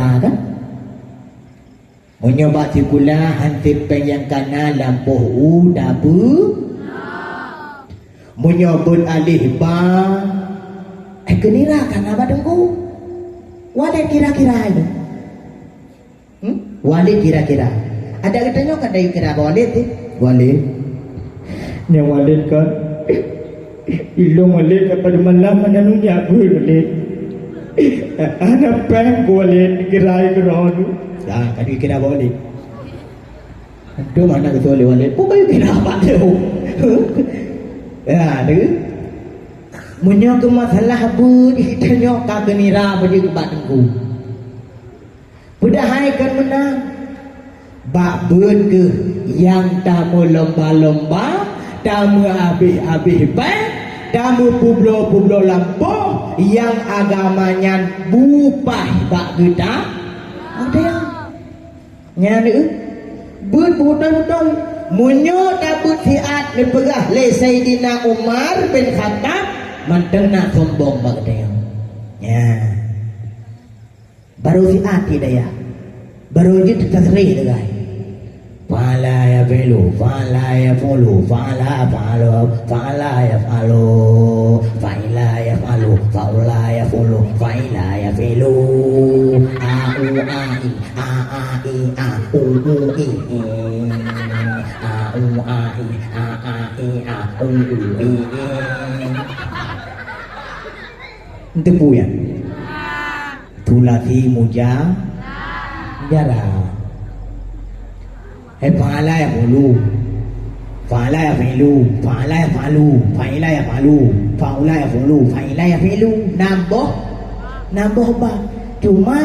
kira kan. Menyoba tikula hantip yang kanan lampuh udabu. Menyobut alih ba. Kenira kan apa dengku? Walid kira-kira itu. Walid kira-kira. Ada katanya kan dari kira Walid tu. Walid. Yang Walid kan. Ilong Walid kepada malam menanunya aku Walid. Anak peng Walid kira tu. Dah kan kira Walid. Aduh mana ketua Walid. Bukan kira apa tu. Ya tu. Munyo ke masalah bu ditanya ka genira bagi kebat engku. Budahai kan menang. Bak beun ke yang tamu lomba-lomba, tamu habis-habis baik, tamu publo-publo lampung yang agamanya bupah bak kita. Ada yang nyane beun betul-betul. Munyo tabut siat dipegah le Sayyidina Umar bin Khattab mantengna sombong bagdeng. Ya. Baru si ati daya. Baru je tasrih degai. Fala ya felu, fala ya fulu, fala falo, fala ya falo, faila ya falo, faula ya fulu, faila ya felu. A u a i a a i a u u i a u a i a a i a u u i. Tepu ya? Tulati muja jarah. Fa'ala ya fulu, fa'ala ya fi'lu, fa'ala ya fa'lu, fa'ila ya fa'lu, fa'ula ya fulu, fa'ila ya fi'lu. Nambah apa? Cuma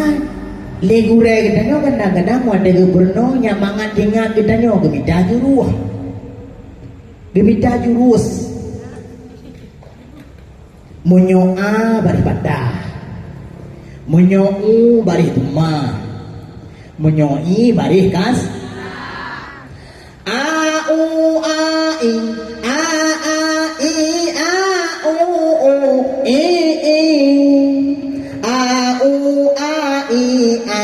legure kita nyo kadang-kadang ada gubernur nyamangan dengan kita nyo gemita juruh, gemita jurus. Munyoa baris patah, munyou baris tuma, munyoi baris kas. A u a i a i a u i a u a i a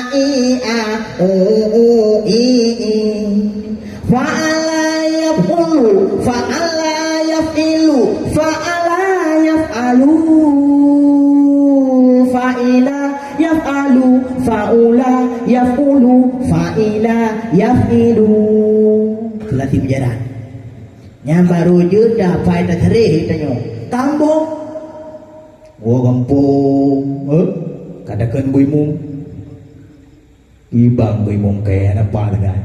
i a u i. Fa'ala yaf'ulu fa'ala yaf'ilu fa'ala yaf'alu fa'ila yaf'alu fa'ula yaf'ulu fa'ila yaf'ilu. Latih berjalan. Yang baru je dah faedah terih tanya. Tambung. Gua kampung. Katakan buimum. Ibang buimum kaya apa dengan.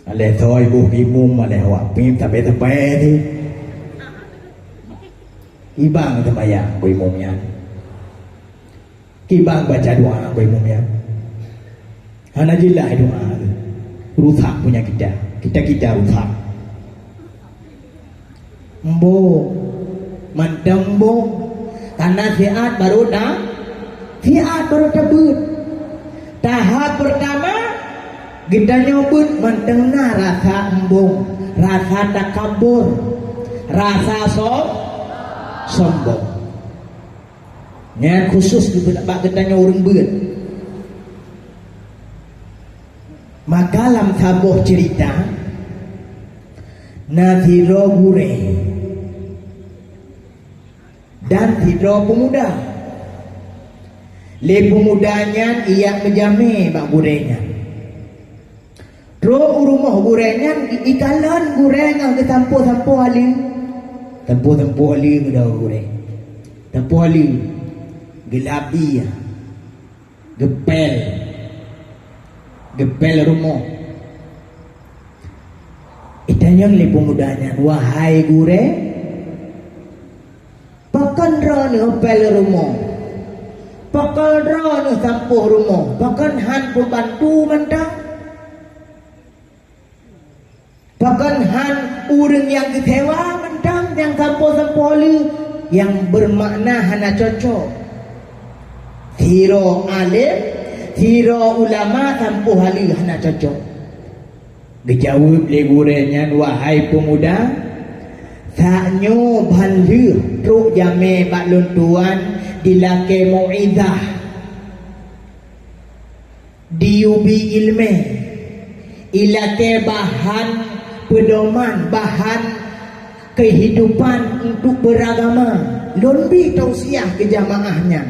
Aleh toy bu buimum aleh wapim tapi ni. Ibang terbayang buimumnya. Ibang baca doa buimumnya. Hana jilah doa. Rusak punya kita rusak. Embo mantembong karena fiat baru tebut. Tahap pertama kita nyobut mantengna rasa embong, rasa takabur, rasa sombong. Yang khusus dibak kita nyoreng beut. Maka dalam sebuah cerita Naziro Gure dan Tidro pemuda. Le pemudanya ia menjami bak gurenya. Tro rumah gurenya ikalan gurenya ke tampo ali. Tampo ali ke dah gure. Tampo ali gelabi gepel rumah. Itanyang le pemudanya, wahai gure, pakan ro ni gepel rumah, pakan ro ni sampuh rumah, pakan han pembantu mentang, pakan han urang yang kecewa mentang, yang sampuh li, yang bermakna hana cocok. Hiro alim, hiro ulama tampuh hali hana cocok. Dijawab le gurenya, wahai pemuda, saknyo banlir truk jame bak luntuan dilake mu'idah diubi ilme ilake bahan pedoman, bahan kehidupan untuk beragama. Lonbi tausiah ke jamaahnya.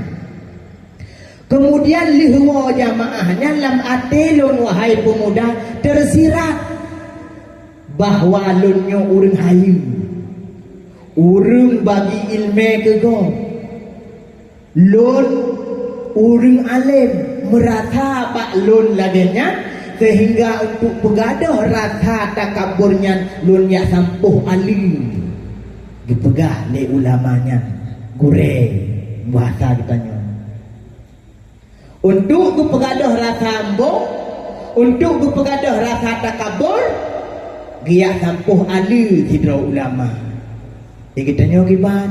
Kemudian lihwa jamaahnya lam atelun wahai pemuda tersirat bahwa lunnya urang hayu, urang bagi ilmu kego, lun urang alim merata pak lun ladenya sehingga untuk pegadah rata takaburnya lun ya sampuh alim dipegah le ulamanya gure bahasa kitanya. Untuk pegadah rasa ambo, untuk pegadah rasa takabur, dia sampuh ali hidra ulama. Dia kitanya giban.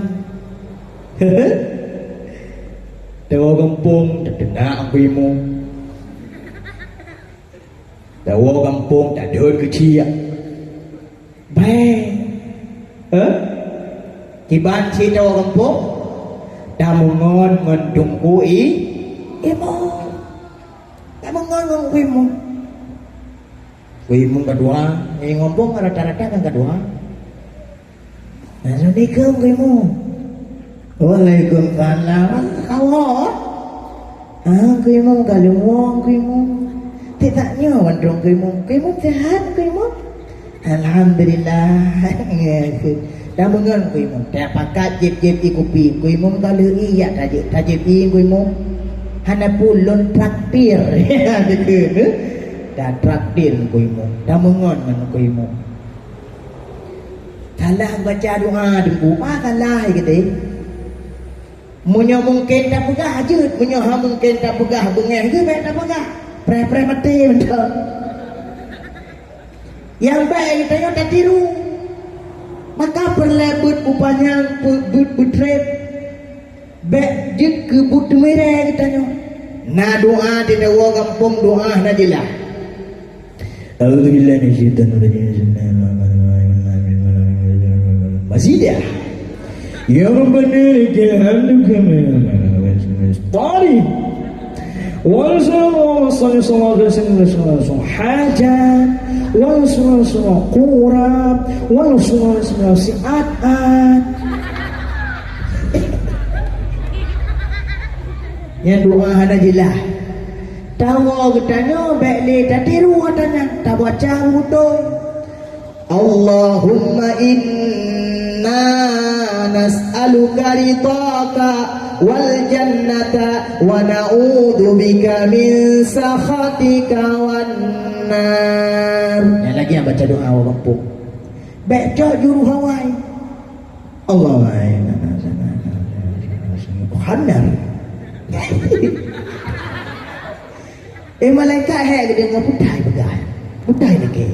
Tawa kampung tak kena abimu. Tawa kampung tak ada kecil. Baik. Giban si tawa kampung dah mengon mendungkui imu, tak mengon imu. Imu kedua, ini ngomong rata-rata kan kedua. Assalamualaikum imu. Waalaikumsalam. Kau? Imu kalau wong imu. Tidaknya wandong imu. Imu sehat imu. Alhamdulillah. Dah mengon imu. Tak pakat jep-jep ikupi. Imu kalau iya tajib imu. Hana pulun traktir ya gitu dah traktir kuimu dah mengon man kuimu salah baca doa dengku salah gitu munyo mungkin tak pegah je munyo mungkin tak pegah bengah ke baik tak pegah pre mati betul yang baik kita tak tiru maka berlebut upanya betrep baik je ke but merah kitanya. Na doa di dawa kampung doa najilah. Alhamdulillah syaitan rajim. Masih dia. Ya Rabbana lakal hamdu kama tari. Wa sallallahu alaihi wasallam hajat wa sallallahu qurab wa sallallahu si'at. Yang doa hanajilah. Tawa ketanya baik le tak tiru katanya. Tak baca betul. Allahumma inna nas'aluka ridaka wal jannata wa na'udzu bika min sakhatika wan nar. Yang lagi yang baca doa orang kampung. Baca juru hawai. Allahumma inna nas'aluka malaikat hai dia dengan budai pegang budai lagi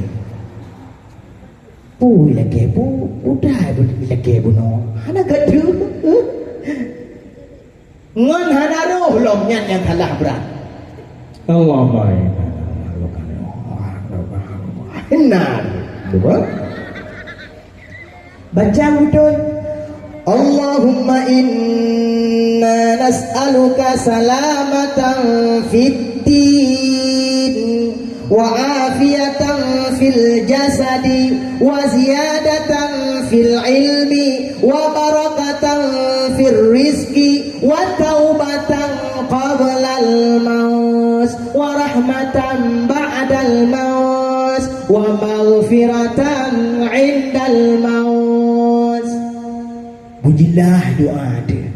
pui lagi budai lagi buno hana gadu ngon hana roh lom yang kalah berat Allah inna baca betul Allahumma inna nas'aluka salamatan fid din wa afiyatan fil jasadi wa ziyadatan fil ilmi wa barakatan fil rizqi wa taubatan qabla al maut wa rahmatan ba'da al maut wa maghfiratan 'inda al maut. Pujilah doa dia.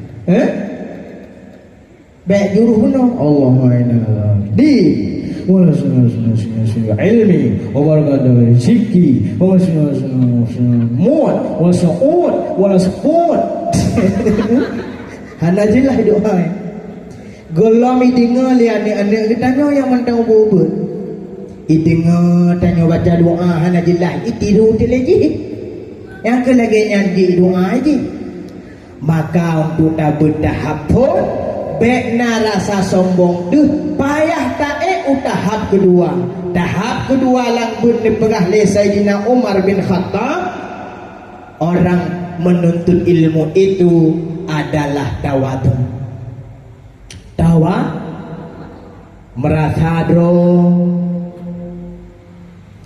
Baik juruh no Allahumma inna di wa sallallahu ilmi wa barakatuh rizqi wa mut wa su'ud wa su'ud. Hanajilah doa. Golami dengar lihat anak kita yang mentang ubud. Dengar tanya baca doa hanajilah itiru lagi. Yang ke lagi nyanyi doa aja. Maka untuk tak bertahap pun bekna rasa sombong tu payah tak tahap kedua. Tahap kedua lang pun diperah oleh Sayyidina Umar bin Khattab. Orang menuntut ilmu itu adalah tawadu. merasa dro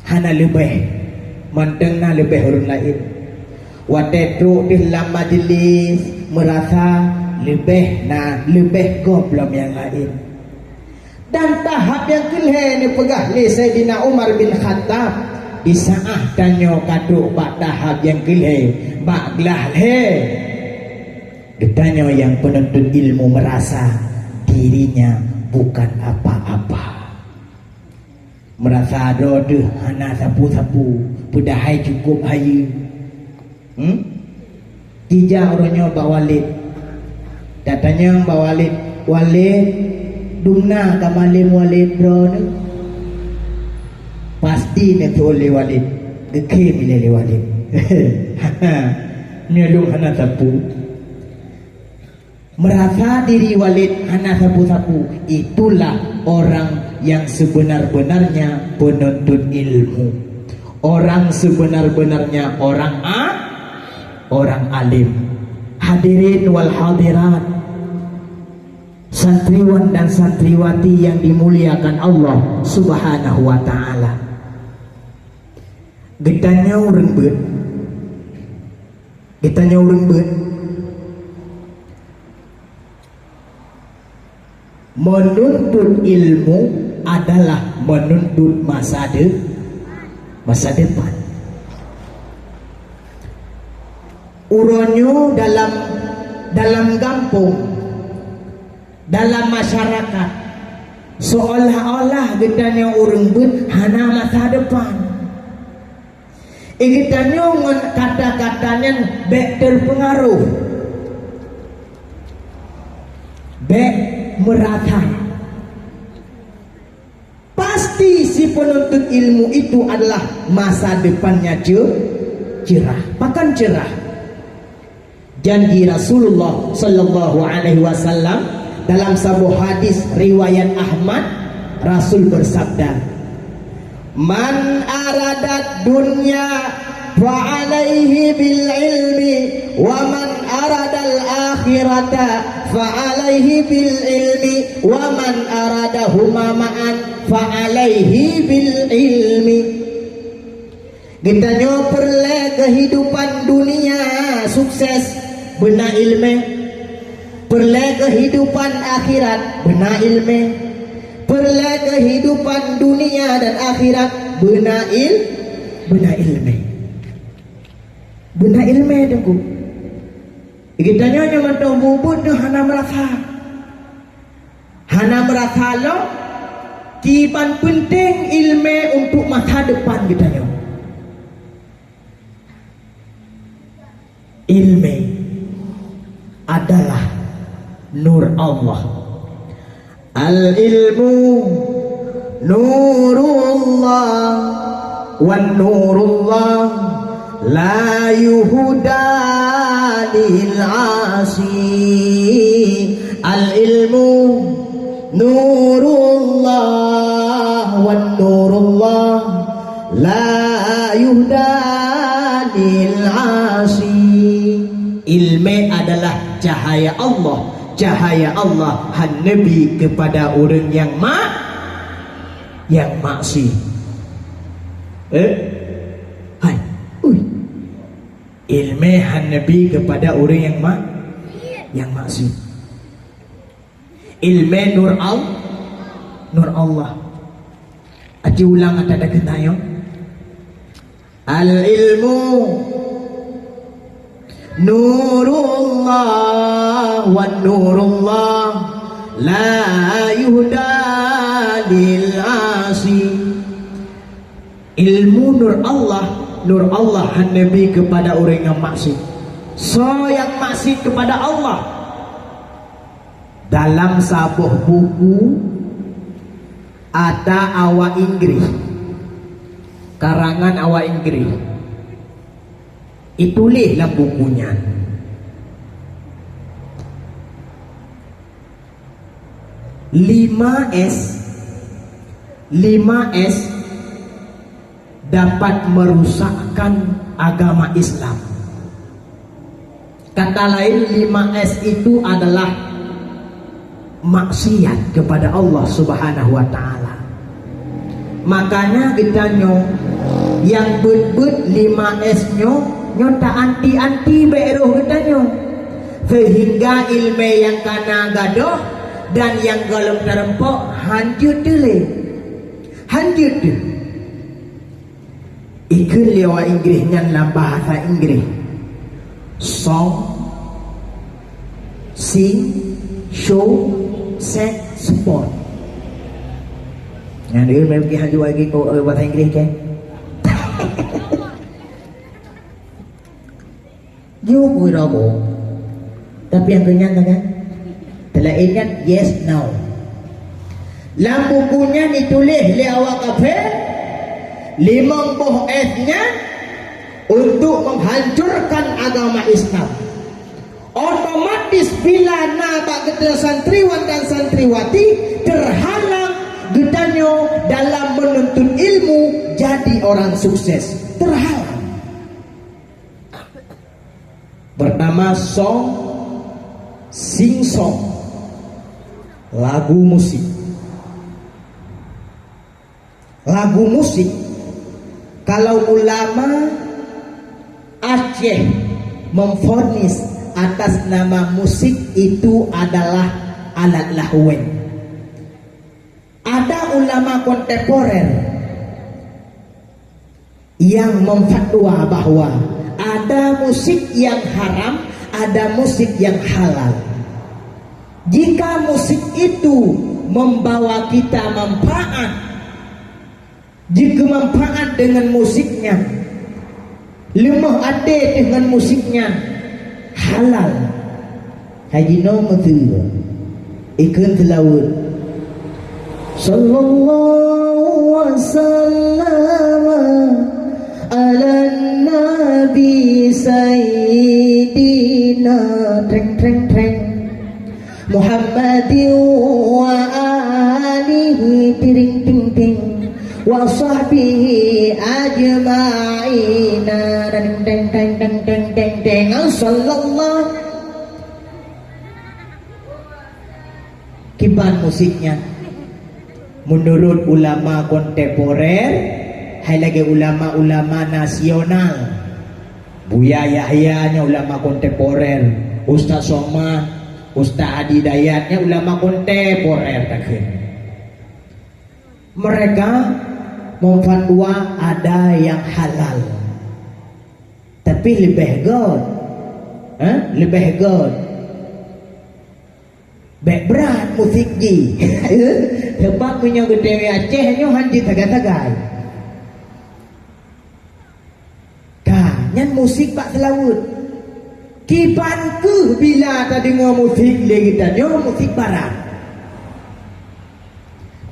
hana lebih mendengar lebih orang lain. Watetru di dalam majlis merasa lebih goblok yang lain. Dan tahap yang kelih ni pegah li Sayyidina Umar bin Khattab di saat tanya kaduk bak tahap yang kelih bak gelah he. Ditanya yang penuntut ilmu merasa dirinya bukan apa-apa. Merasa dodo hana sapu-sapu pedahai cukup hayu. Tija orangnya Mbak Walid. Datanya Mbak Walid dumna kamalim Walid bro ni. Pasti ni tu oleh Walid. Gekeh milih Walid. Ni lu hana sapu. Merasa diri Walid hana sapu-sapu. Itulah orang yang sebenar-benarnya penuntut ilmu. Orang sebenar-benarnya orang alim. Hadirin wal hadirat, santriwan dan santriwati yang dimuliakan Allah Subhanahu wa taala. Getanya urang beut. Menuntut ilmu adalah menuntut masa depan. Uronyo dalam kampung, dalam masyarakat, seolah-olah getanya urang beut hana masa depan. Getanya kata-katanya bek terpengaruh, bek merata. Pasti si penuntut ilmu itu adalah masa depannya cerah, bahkan cerah. Janji Rasulullah sallallahu alaihi wasallam dalam sebuah hadis riwayat Ahmad, Rasul bersabda, "Man aradat dunya fa alaihi bil ilmi wa man aradal akhirata fa alaihi bil ilmi wa man aradahuma ma'an fa alaihi bil ilmi." Kita perle kehidupan dunia sukses benar ilmu, perle kehidupan akhirat benar ilmu, perle kehidupan dunia dan akhirat benar ilmu. Benar ilmu dengku. Kita nyonya mentong bubut tu hana merasa lo kiban penting ilmu untuk masa depan kita nyonya. Ilmu adalah nur Allah. Al-ilmu nurullah wan nurullah la yuhda lil asi. Al-ilmu nurullah wan nurullah la yuhda lil asi. Ilmu adalah cahaya Allah. Cahaya Allah Nabi kepada orang yang maksi. Hai, ilmu Nabi kepada orang yang maksi. Ilmu nur Allah. Aji ulang ada ketayo. Al ilmu nurullah wan nurullah la yuhda lil asi. Ilmu nur Allah Nabi kepada orang yang maksud. So yang maksud kepada Allah dalam sebuah buku ada awak Inggris, karangan awak Inggris. Itulislah bukunya. Lima S dapat merusakkan agama Islam. Kata lain 5S itu adalah maksiat kepada Allah Subhanahu wa taala. Makanya kita yang bet-bet 5S nyota anti-anti beroh kita sehingga ilmu yang kana gadoh dan yang galem terempok hancur dulu. Hancur dulu. Ikut lewat Inggrisnya dalam bahasa Inggris. Song, sing, show, set, support. Yang dia pergi hancur lagi bahasa Inggris ke? Dia pun ragu. Tapi yang kenyang kan? Telah ingat yes, no. Dalam bukunya ditulis oleh awak kafir 50 S-nya untuk menghancurkan agama Islam. Otomatis bila nabak kita santriwan dan santriwati terhalang gedanyo dalam menuntut ilmu jadi orang sukses, terhalang. Pertama song, sing song, lagu musik. Lagu musik, kalau ulama Aceh memvonis atas nama musik itu adalah alat lahwen. Ada ulama kontemporer yang memfatwa bahwa ada musik yang haram, ada musik yang halal. Jika musik itu membawa kita manfaat, jika manfaat dengan musiknya, lemah ada dengan musiknya, halal. Haji nomor 3 ikut telawud. Sallallahu wasallam ala nabi sayyidina treng treng treng Muhammadin wa alihi tiring ting ting wa sahbihi ajma'ina deng deng deng deng deng deng deng sallallahu. Kiban musiknya menurut ulama kontemporer hay lagi ulama-ulama nasional. Buya Yahya-nya ulama kontemporer, Ustaz Somad, Ustaz Adi Dayatnya ulama kontemporer takkan. Mereka memfatwa ada yang halal, tapi lebih good, lebih good. Baik berat musik ji, sebab punya gede Aceh nyo hanji tagai-tagai. Kanyan musik pak selawut. Kipan ke bila tadi ngomong musik lagi tadi musik barat.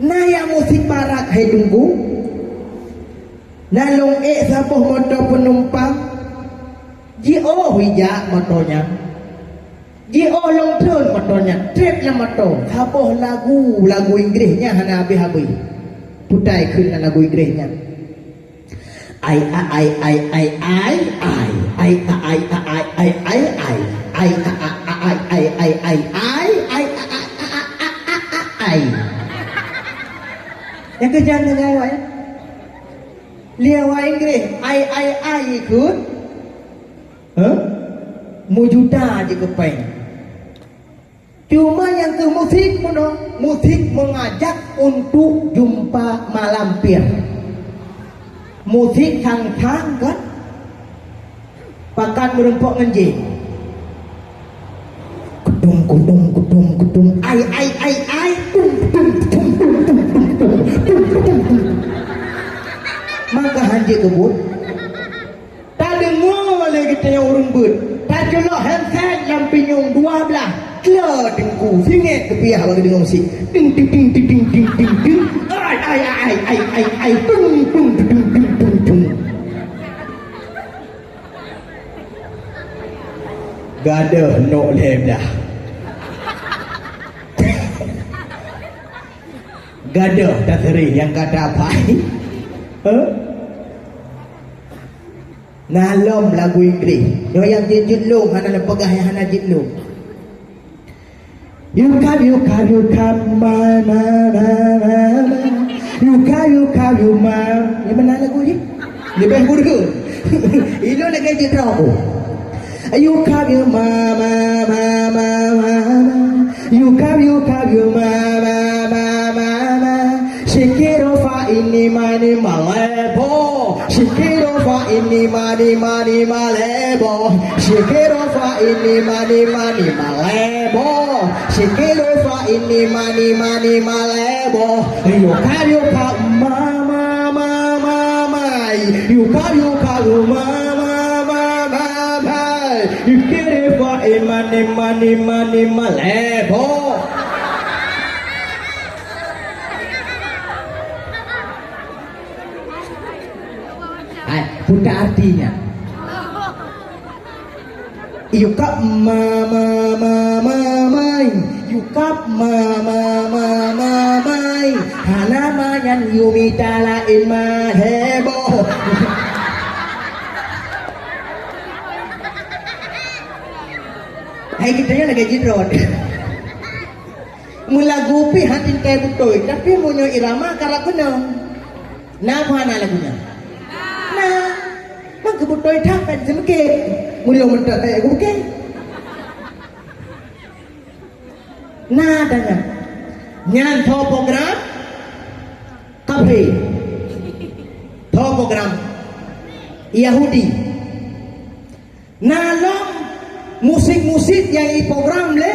Nah yang musik barat hai tunggu. Nalong sapoh motor penumpang. Ji hijak motornya. Ji long turn motornya. Trip lah motor. Sapoh lagu Inggrisnya hana habis-habis. Putaiขึ้นlagu Inggrisnya. Yang kerjaan dengan awak ya. Liawa Inggris ikut mujuda je kepeng. Cuma yang ke musik pun musik mengajak untuk jumpa malampir. Musik tang-tang kan pakan merempok ngenjing. Kudung ai maka hanji kebut tak dengar lagi kita yang urung but tak jelok handset lampinyong 12 kela dengku singit ke pihak bagi dengar musik ding ding ding ding ding ding ding ding ai tung tung tung tung tung tung. Gaduh nok lem dah. Gaduh tak seri yang kata apa? Ngalom lagu Inggris. Yo yang jitlung hana lepegah yang hana jitlung. you come, you ma. Ni mana lagu ni? Dia best bodoh. Ini nak kerja teruk. You come, you ma. You come, you ma. Shake it off, ini mani malebo. Shake it off, ini mani malebo. Shake it off, ini mani malebo. Shake it off, ini mani malebo. You come, mama. You come, mama. You get it for money malebo. Bunda artinya yukap mama yukap mama halaman yumi talain mahebo. Hai kita nya lagi jidron mula gupi hatin kayak betul tapi munyo irama karakuna nah mana lagunya nah kebutuhan dapat semake mulia mendak kayak gue nah dengan nyan program kafe program Yahudi nalong musik yang program le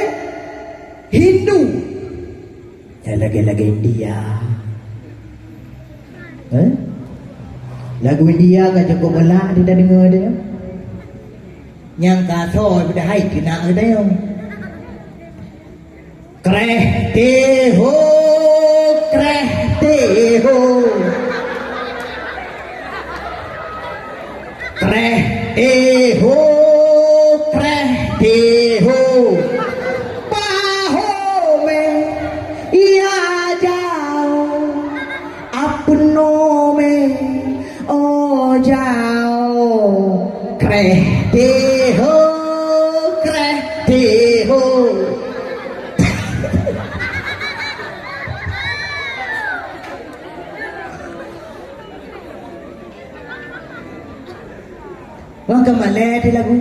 Hindu ya lagi India lagu India kan cukup belak dia dah dengar dia yang kata pada hai kena ada yang krehte ho krehte ho paho me iya jao apno me oh jao krehte ho wang kemana di lagu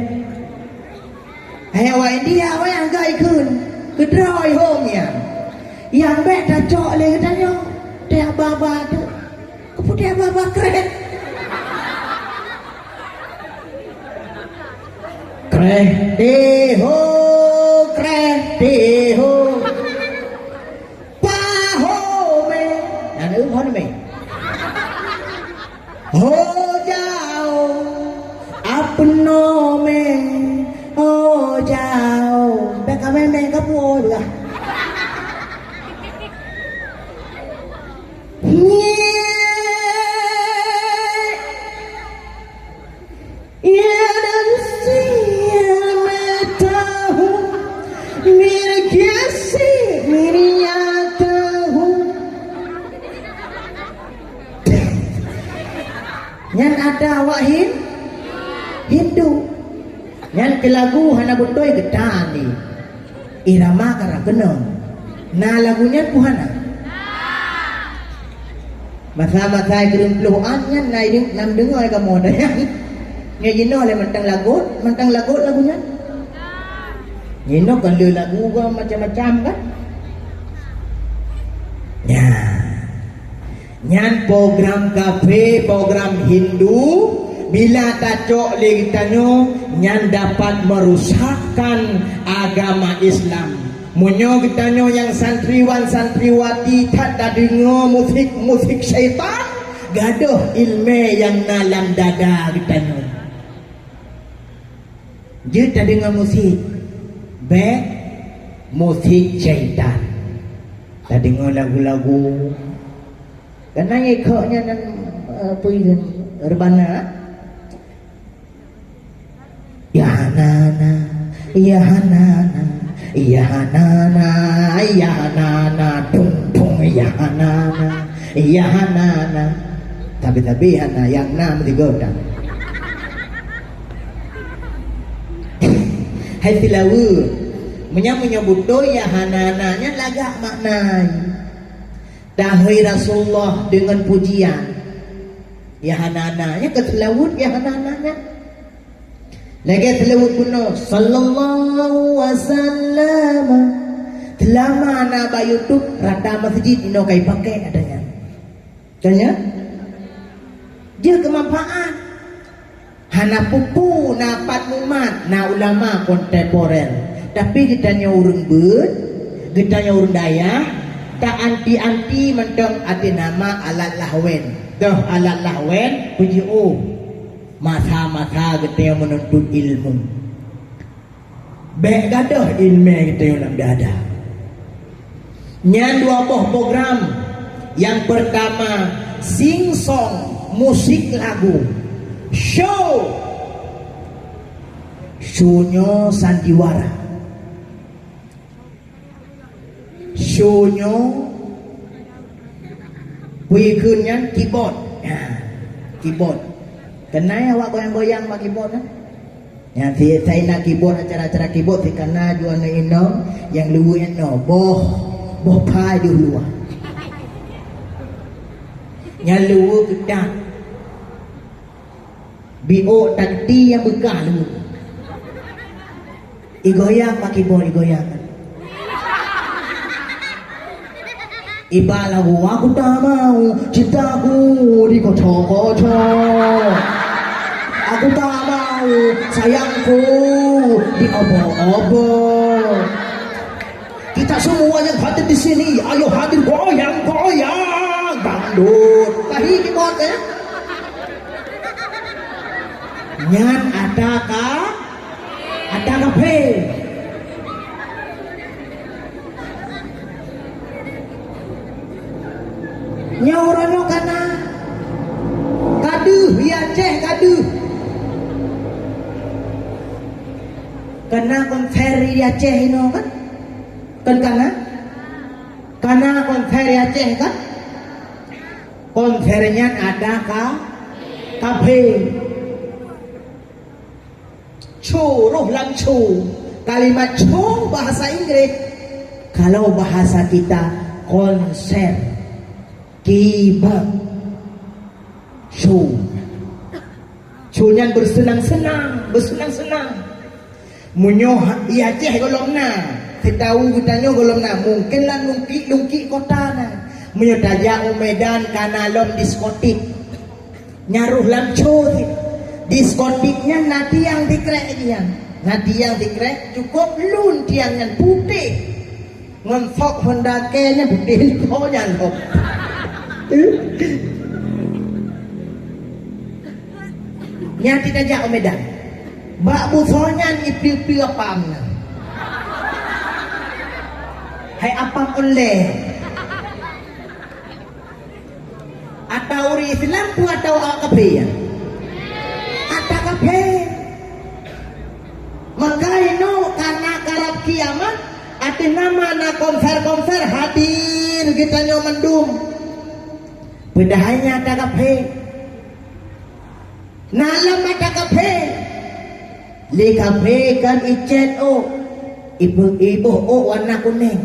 hai awak India awak yang gai kun kedrai home yang bet dah cok le katanya dia baba tu kemudian baba keren deho paho me nah nữ hết mày ho jao apno me ho jao bé cả bé các vua được à Nyan ada awak Hindu nyan ke lagu hana betul gedan ni irama kara kena nah lagunya puhana masa kerimpuan nyan nai nam dengar kamu dah yang ngejino le mentang lagu lagunya ngino kan le lagu gua macam-macam kan ya nyan program kafe program Hindu bila tacok le tanyo nyan dapat merusakkan agama Islam munyo kitanyo yang santriwan santriwati tak ada dengar musik syaitan gaduh ilmu yang dalam dada kitanyo dia tak dengar musik musik syaitan tak dengar lagu-lagu karena ikutnya dan puidan rebana ya hanana ya hanana ya hanana ya hanana tung ya hanana tapi hana yang nam digodang hai silawu menyebut doya hanananya lagak maknai. Dahai Rasulullah dengan pujian. Ya hanananya keselawut ya hanananya. Lagi selawut kuno sallallahu wasallam. Selama na YouTube rata masjid ino kai pakai adanya. Tanya? Dia kemanfaat. Hana pupu napat umat na ulama kontemporer. Tapi ditanya urang ber, ditanya urang daya, tak anti-anti mentong ati nama alat lahwen. Dah alat lahwen puji masa-masa kita yang menuntut ilmu. Baik gadah ilmu kita yang nak dada. Nyan dua buah program. Yang pertama sing song musik lagu. Shownya sandiwara. Shownya puikunnya keyboard. Keyboard. Kenapa awak goyang-goyang pakai keyboard kan? Yang saya nak keyboard acara-acara keyboard si kena jual ino yang luwe ino boh pai dulu. Yang luwe gedang. Bio tadi yang begah lu. Igoyang pakai keyboard igoyang. Iba lagu aku tak mau cintaku dikocok-kocok. Aku tak mau sayangku diobok-obok. Kita semua yang hadir di sini, ayo hadir goyang-goyang dangdut. Tahi keyboard ya. Nyan adakah? Adakah pe? Nyaurano kana kaduh ya ceh kaduh kena konser ya ceh ino kan kana konser ya ceh kan konsernya ada kafe roh langsung kalimat bahasa Inggris. Kalau bahasa kita konser kibak shownya bersenang-senang munyoh iya ceh golongna tahu gutanyo golongna mungkin lah lungki kota na munyoh tajak Medan kana lom diskotik nyaruh lam show diskotiknya nanti yang dikrek cukup lun tiangnya putih ngonfok hondakenya putih konya loh. Yang tidak jauh Medan bak busonya ipi-ipi apam hai apam oleh atau uri Islam pu atau akabe ya atau akabe makanya karena karab kiamat ati nama na konser hadir kita nyomendum bedahnya ada kafe nalam ada kafe li kafe kan icet ibu warna kuning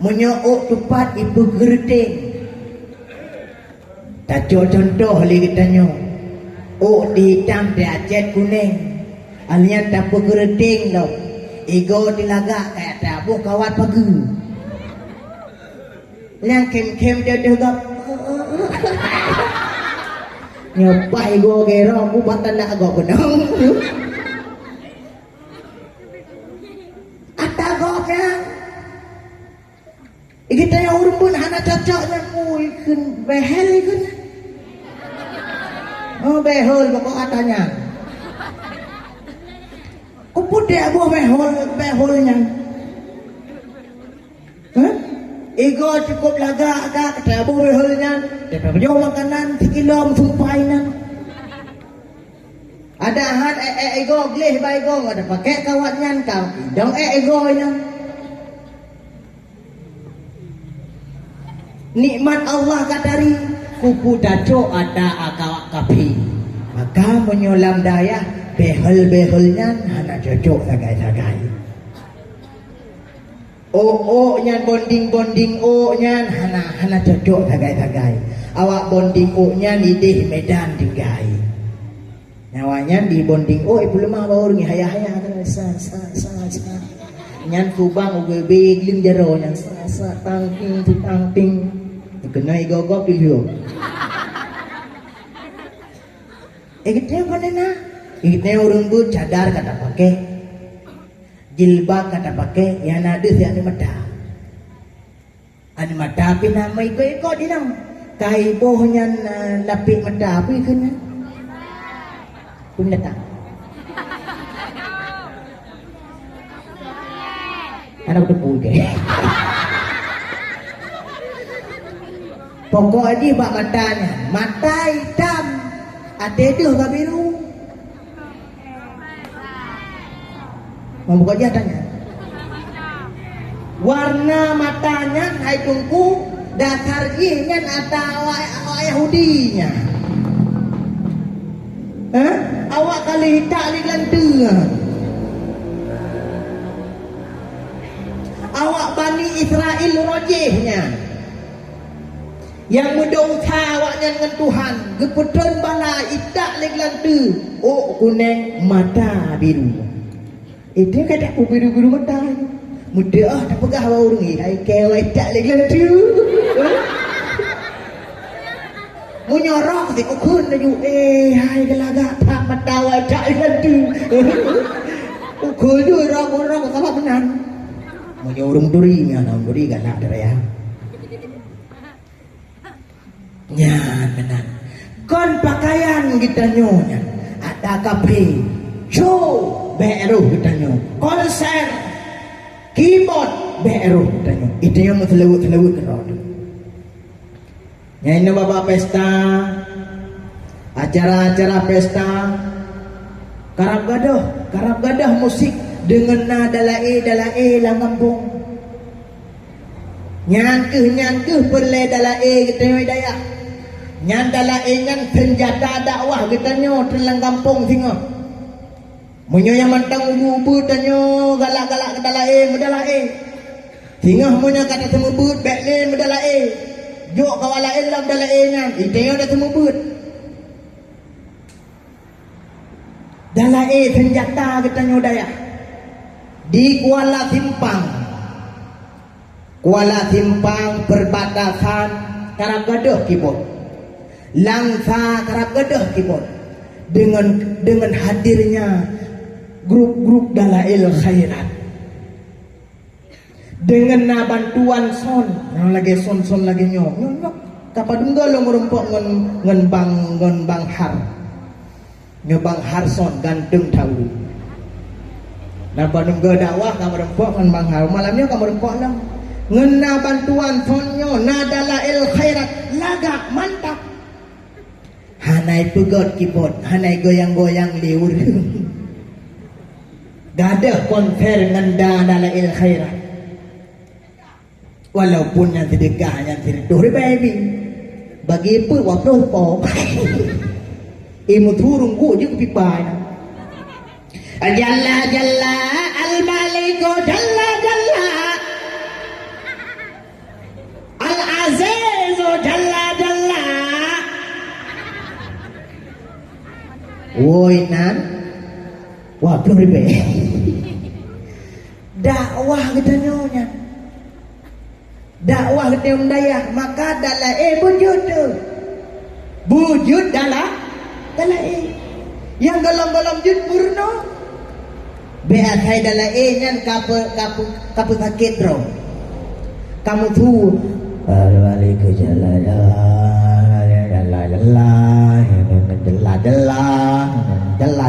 munyo tupat ibu gerding tak contoh li kita nyo di hitam di acet kuning alian tak gerding dok ego dilagak kayak tabu kawat pagi yang kem dia gap nyobai go gero aku batan nak go benang ata go kan kita yang urung pun hana cocok nang kun behel kun behel pokok katanya kuput dia buah beholnya ego cukup agak ketabu beholnya dapat jauh makanan tikilom sumpainan ada hat ego gleh ba ego ada pakai kawatnya kau dong ego nya nikmat Allah kadari kupu daco ada akawak kapi maka menyolam daya behel-behelnya hana cocok sagai-sagai Oh nyan bonding oh nyan hana cocok tagai. Awak bonding oh nyan ide Medan tinggai. Nyawanya di bonding oh ibu lemah baur ngi haya sa. Nyan kubang ugebe lim jero nyan sa tangping. Kena igogok dulu. Ikitnya mana na? Ikitnya orang but cadar kata pakai, jilbab kata pakai, yang ada si ane mata api nama ikut di nang, kai bohnya lapik mata api kena, punya tak? Anak udah punya. Pokoknya di bak matanya, mata hitam. Ada dia ke biru. Membuka dia tanya. Warna matanya hai tungku dasar ihnya ada awak Yahudinya. Awak kali hitak li gelantungan. Awak Bani Israel rojihnya. Yang mendongsa awaknya dengan Tuhan keputusan bala itak leglan tu oh kuning mata biru itu kata aku biru mata muda tak pegah bau ni hai kewa itak leglan tu munyorok si ukun laju hai gelagak tak mata wa itak leglan tu ukun tu orang sama benar munyorong duri orang duri galak deraya nyan benar. Kon pakaian kita nyonya ada kafe, show baru kita nyo, konser, keyboard baru kita nyo. Itu yang selewut kerana. Nyanyi bapak pesta, acara pesta, karab gadah musik dengan nada lae lang kampung. Nyangkeh perle dalae kita nyo daya. Nyandala ingan senjata dakwah kita nyo telang kampung singa. Munyo yang mantang ubu tanyo galak-galak medalae. Singa munyo kata semubut bekle medalae. Jok kawalae dalam dalae nyan. Iteo dah semubut. Dalae senjata kita nyo daya. Di Kuala Simpang perbatasan Karanggaduh kibot. Langsa kerap gadah kibot dengan hadirnya grup dalail khairat dengan bantuan son yang lagi son lagi nyok kapan enggak lo merumpok ngen bang har nyobang har son ganteng tahu napa nunggu dakwah kamu rempok ngen bang har malamnya kamu rempok lang ngena bantuan sonyo nadalail khairat lagak mantap. Hanai pegot kibot, hanai goyang-goyang liur. Gada konfer ngenda dalail khairat. Walaupun yang sedekah yang tertuh baby. Bagi apa waktu pok. Imu turun ku je pipai. Jalla al-Maliku jalla al-Azizu jalla woi nan wah belum ribe dakwah kita nyonya dakwah kita undaya maka dalam bujud dalam yang golong jud purno beat hai dalam nyan kapu sakit ro kamu tu balik ke jalan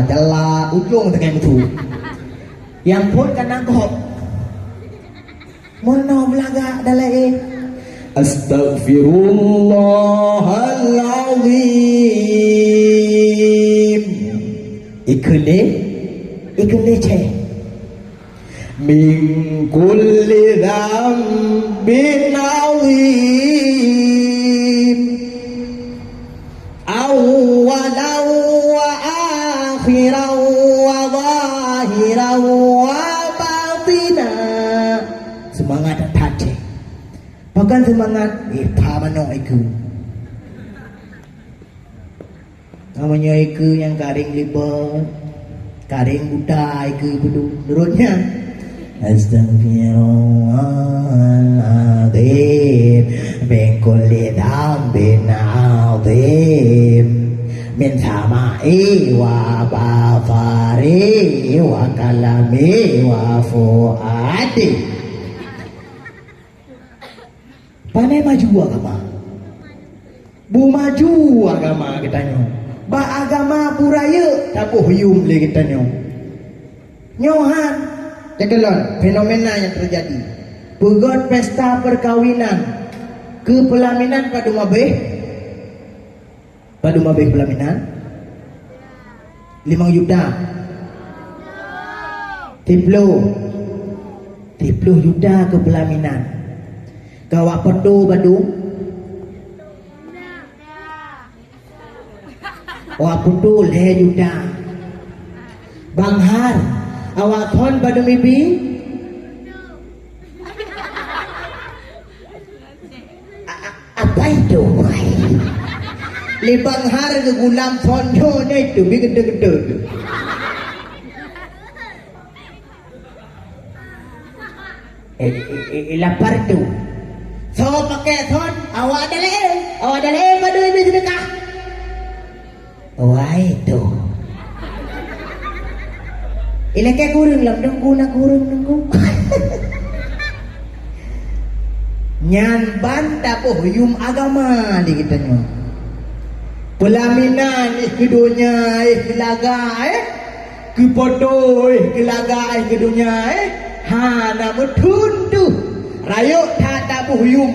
Jala ujung dengan itu yang pun kan nangkop mono belaga dalai Astaghfirullahaladzim ikun ce min kulli dhambin azim awwalan wa akhiran wa zahiran wa batina makan semangat pa manok iku namanya iku yang karing libat karing buta iku betul menurutnya Astaghfirullahaladzim min kulli dzambin adzim min sama'i wa basari wa kalami wa fuadi. Panai maju agama bu maju agama kitanya ba agama puraya tabuh yum le kitanya nyohan cekelon fenomena yang terjadi pegot pesta perkawinan ke pelaminan padu mabeh pelaminan 5 juta 30 juta ke pelaminan kawak pedu badung wak pedu 5 juta banghar awak thon badung ibi apa itu libang har ke gulam fondonya itu gede-gede lapar tu so pakai thon awak ada le badung ibi sedekah wah itu ilake kurung lam dengku nak kurung dengku nyan banta po yum agama di kitanya pelaminan kedunya kelaga kepodo kelaga kedunya hana mutundu rayo tak po yum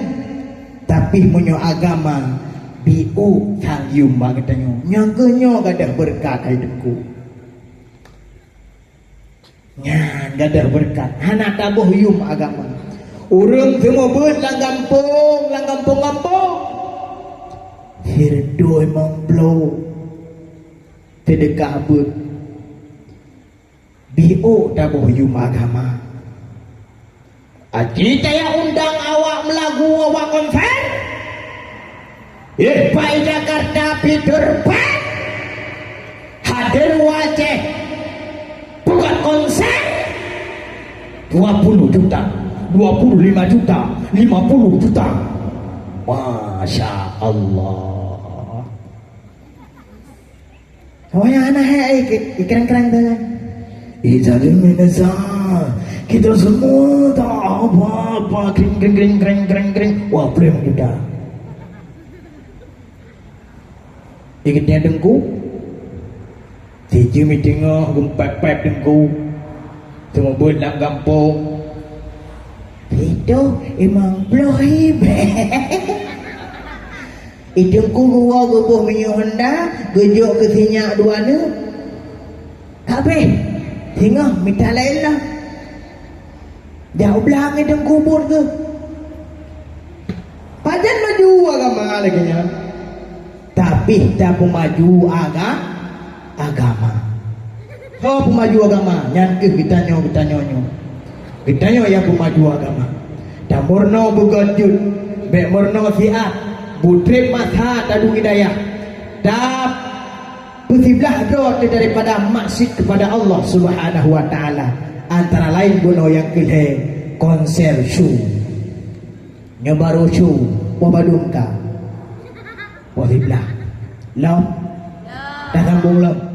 tapi munyo agama biu sang yum kitanya nyangkenyo gadah berkat hidupku nyan gadah berkat hana tabuh yum agama urang semua beut lang kampung hirdo emang blow sedekah beut bio tabuh yum agama aji saya undang awak melagu awak konser Pai Jakarta Peter Pan hadir wajah bukan konser 20 juta 25 juta 50 juta Masya Allah yang anak keren-keren dengan Ijazah menazah kita semua tak apa-apa kering wah boleh kita ikutnya dengku Tiji tengok gempap-pap dengku semua buat nak gampung itu emang blohib hidungku gua gubuh minyak Honda gejuk ke sinyak dua ni habis tengok minta lain lah jauh belakang hidungku kubur ke pajan maju agama lagi nya tapi tak maju agama oh pemaju agama nyanke kita nyo yang pemaju agama dan murno begajut be murno siat butrip masa tadu hidayah dan bersiblah drot daripada maksud kepada Allah Subhanahu wa taala antara lain bono yang kelih konser show nyobaru show wabadumka wasiblah lam dah sambung lam